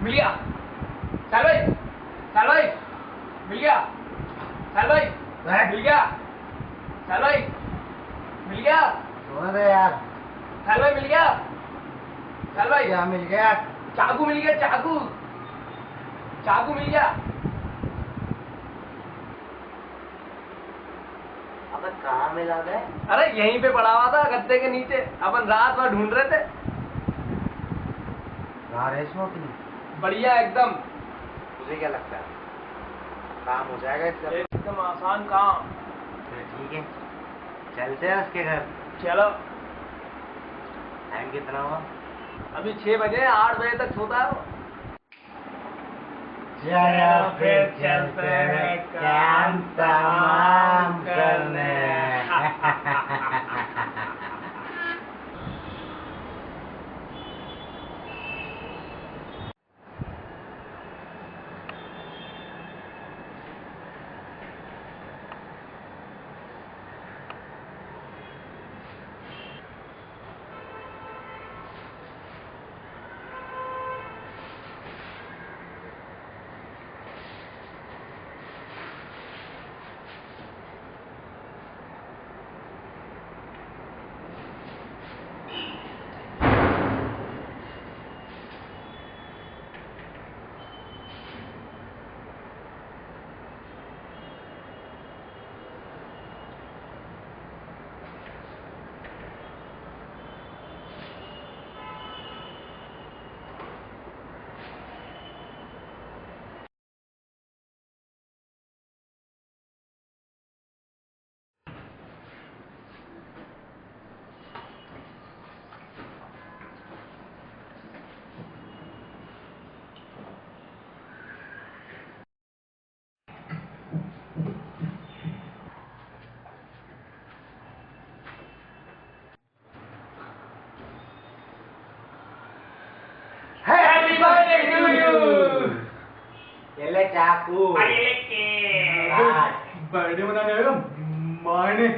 मिल गया। साल भाई, साल भाई, मिल गया। साल भाई, मिल गया। साल भाई, मिल गया। अरे यार, साल भाई मिल गया। साल भाई क्या मिल गया? चाकू मिल गया, चाकू, चाकू मिल गया। अबे कहाँ मिला बे? अरे यहीं पे पड़ा हुआ था गद्दे के नीचे, अपन रात भर ढूंढ रहे थे। रेशमा की बढ़िया एकदम। तुझे क्या लगता है काम हो जाएगा इसका? एकदम आसान काम। तो ठीक है, चलते हैं उसके घर। चलो। टाइम कितना हुआ? अभी 6 बजे, 8 बजे तक सोता है वो। चलो फिर चलते हैं काम तमाम करने। Happy birthday to you. ये ले चाकू। बर्थडे मनाने आएगा मारने।